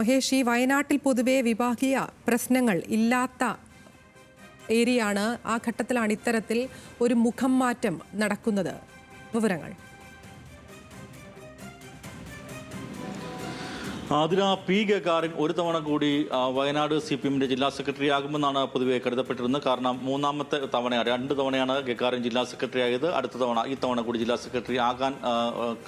മഹേഷ്, ഈ വയനാട്ടിൽ പൊതുവെ വിഭാഗീയ പ്രശ്നങ്ങൾ ഇല്ലാത്ത ഏരിയയാണ്. ആ ഘട്ടത്തിലാണ് ഇത്തരത്തിൽ ഒരു മുഖം മാറ്റം നടക്കുന്നത്. വിവരങ്ങൾ അതിന് പി ഗഗാറിൻ ഒരു തവണ കൂടി വയനാട് CPM-ന്റെ ജില്ലാ സെക്രട്ടറി ആകുമെന്നാണ് പൊതുവെ കരുതപ്പെട്ടിരുന്നത്. കാരണം മൂന്നാമത്തെ തവണയാണ്, 2 തവണയാണ് ഗഗാറിൻ ജില്ലാ സെക്രട്ടറി ആയത്. ഈ തവണ കൂടി ജില്ലാ സെക്രട്ടറി ആകാൻ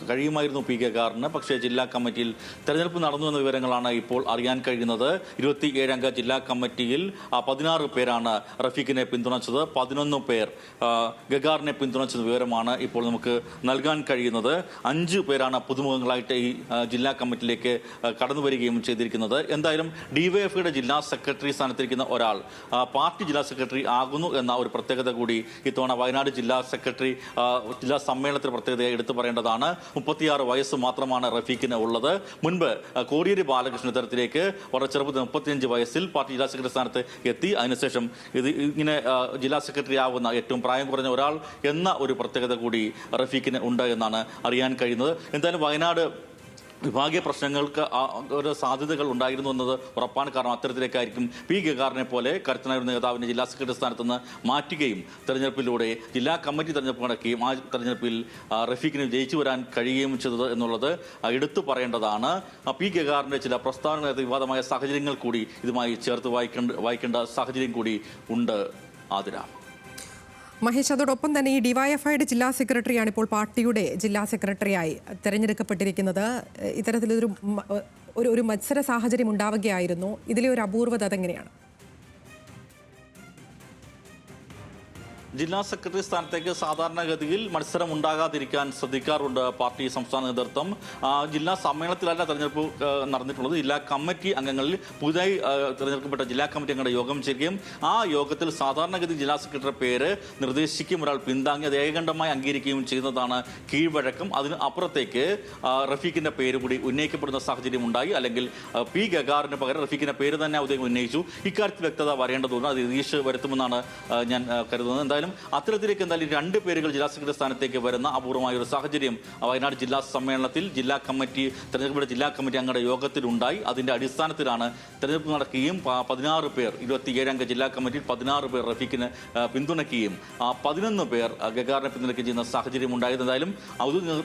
കഴിയുമായിരുന്നു പി ഗഗാറിന്. പക്ഷേ ജില്ലാ കമ്മിറ്റിയിൽ തെരഞ്ഞെടുപ്പ് നടന്നു എന്ന വിവരങ്ങളാണ് ഇപ്പോൾ അറിയാൻ കഴിയുന്നത്. 27 അംഗ ജില്ലാ കമ്മിറ്റിയിൽ 16 പേരാണ് റഫീഖിനെ പിന്തുണച്ചത്, 11 പേർ ഗഗാറിനെ പിന്തുണച്ചത് വിവരമാണ് ഇപ്പോൾ നമുക്ക് നൽകാൻ കഴിയുന്നത്. 5 പേരാണ് പുതുമുഖങ്ങളായിട്ട് ഈ ജില്ലാ കമ്മിറ്റിയിലേക്ക് കടന്നു വരികയും ചെയ്തിരിക്കുന്നത്. എന്തായാലും ഡിവൈഎഫ്ഐയുടെ ജില്ലാ സെക്രട്ടറി സ്ഥാനത്തിരിക്കുന്ന ഒരാൾ പാർട്ടി ജില്ലാ സെക്രട്ടറി ആകുന്നു എന്ന ഒരു പ്രത്യേകത കൂടി ഇത്തവണ വയനാട് ജില്ലാ സമ്മേളനത്തിൽ പ്രത്യേകതയായി എടുത്തു പറയേണ്ടതാണ്. 36 വയസ്സ് മാത്രമാണ് റഫീഖിന് ഉള്ളത്. മുൻപ് കോടിയേരി ബാലകൃഷ്ണ തരത്തിലേക്ക് വളരെ ചെറുപ്പത്തിൽ 35 വയസ്സിൽ പാർട്ടി ജില്ലാ സെക്രട്ടറി സ്ഥാനത്ത് എത്തി. അതിനുശേഷം ഇങ്ങനെ ജില്ലാ സെക്രട്ടറി ആവുന്ന ഏറ്റവും പ്രായം കുറഞ്ഞ ഒരാൾ എന്ന ഒരു പ്രത്യേകത കൂടി റഫീഖിന് ഉണ്ട് എന്നാണ് അറിയാൻ കഴിയുന്നത്. എന്തായാലും വയനാട് വിഭാഗീയ പ്രശ്നങ്ങൾക്ക് ഒരു സാധ്യതകൾ ഉണ്ടായിരുന്നു എന്നത് ഉറപ്പാണ്. കാരണം അത്തരത്തിലേക്കായിരിക്കും പി ഗഗാറിനെ പോലെ കരുത്തനായ ഒരു നേതാവിനെ ജില്ലാ സെക്രട്ടറി സ്ഥാനത്ത് നിന്ന് മാറ്റുകയും തെരഞ്ഞെടുപ്പിലൂടെ ജില്ലാ കമ്മിറ്റി തെരഞ്ഞെടുപ്പ് നടക്കുകയും ആ തെരഞ്ഞെടുപ്പിൽ റഫീഖിന് ജയിച്ചു വരാൻ കഴിയുകയും ചെയ്തത് എന്നുള്ളത് എടുത്തു പറയേണ്ടതാണ്. പി ഗഗാറിന്റെ ചില പ്രസ്താവനകൾ വിവാദമായ സാഹചര്യങ്ങൾ കൂടി ഇതുമായി ചേർത്ത് വായിക്കേണ്ട സാഹചര്യം കൂടി ഉണ്ട്. ആതിര, മഹേഷ്, അതോടൊപ്പം തന്നെ ഈ ഡിവൈഎഫ്ഐയുടെ ജില്ലാ സെക്രട്ടറിയാണ് ഇപ്പോൾ പാർട്ടിയുടെ ജില്ലാ സെക്രട്ടറിയായി തെരഞ്ഞെടുക്കപ്പെട്ടിരിക്കുന്നത്. ഇത്തരത്തിലൊരു മത്സര സാഹചര്യം ഉണ്ടാവുകയായിരുന്നു. ഇതിലെ ഒരു അപൂർവത അതെങ്ങനെയാണ്? ജില്ലാ സെക്രട്ടറി സ്ഥാനത്തേക്ക് സാധാരണഗതിയിൽ മത്സരം ഉണ്ടാകാതിരിക്കാൻ ശ്രദ്ധിക്കാറുണ്ട് പാർട്ടി സംസ്ഥാന നേതൃത്വം. ജില്ലാ സമ്മേളനത്തിലല്ല തെരഞ്ഞെടുപ്പ് നടന്നിട്ടുള്ളത്. ജില്ലാ കമ്മിറ്റി അംഗങ്ങളിൽ പുതുതായി തെരഞ്ഞെടുക്കപ്പെട്ട ജില്ലാ കമ്മിറ്റി അംഗങ്ങളുടെ യോഗം ചേരുകയും ആ യോഗത്തിൽ സാധാരണഗതി ജില്ലാ സെക്രട്ടറി പേര് നിർദ്ദേശിക്കും, ഒരാൾ പിന്താങ്ങി അത് ഏകകണ്ഠമായി അംഗീകരിക്കുകയും ചെയ്യുന്നതാണ് കീഴ്വഴക്കം. അതിന് അപ്പുറത്തേക്ക് റഫീഖിന്റെ പേര് കൂടി ഉന്നയിക്കപ്പെടുന്ന സാഹചര്യം ഉണ്ടായി. അല്ലെങ്കിൽ പി ഗഗാറിന് പകരം റഫീഖിന്റെ പേര് തന്നെ ഔദ്യോഗികം ഉന്നയിച്ചു. ഇക്കാര്യത്തിൽ വ്യക്തത വരേണ്ടതുണ്ട്. അത് രതീഷ് വരുത്തുമെന്നാണ് ഞാൻ കരുതുന്നത്. അത്തരത്തിലേക്ക് 2 പേരുകൾ ജില്ലാ സെക്രട്ടറി സ്ഥാനത്തേക്ക് വരുന്ന അപൂർവമായ ഒരു സാഹചര്യം വയനാട് ജില്ലാ സമ്മേളനത്തിൽ തെരഞ്ഞെടുക്കപ്പെട്ട ജില്ലാ കമ്മിറ്റി അംഗങ്ങളുടെ യോഗത്തിലുണ്ടായി. അതിന്റെ അടിസ്ഥാനത്തിലാണ് തെരഞ്ഞെടുപ്പ് നടക്കുകയും 16 പേർ 27 അംഗ ജില്ലാ കമ്മിറ്റിയിൽ 16 പേർ റഫീഖിന് പിന്തുണയ്ക്കുകയും 11 പേർ ഗഗാറിനെ പിന്തുണയ്ക്കുകയും ചെയ്യുന്ന സാഹചര്യം ഉണ്ടായത്. എന്തായാലും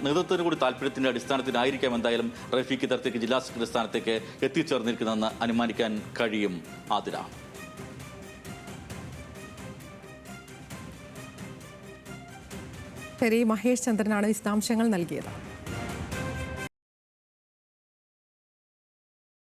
നേതൃത്വത്തിന് കൂടി താല്പര്യത്തിന്റെ അടിസ്ഥാനത്തിലായിരിക്കാം എന്തായാലും റഫീഖ് തരത്തേക്ക് ജില്ലാ സെക്രട്ടറി സ്ഥാനത്തേക്ക് എത്തിച്ചേർന്നിരിക്കുന്നതെന്ന് അനുമാനിക്കാൻ കഴിയും. ആതിര, ശരി, മഹേഷ് ചന്ദ്രനാണ് വിശദാംശങ്ങൾ നൽകിയത്.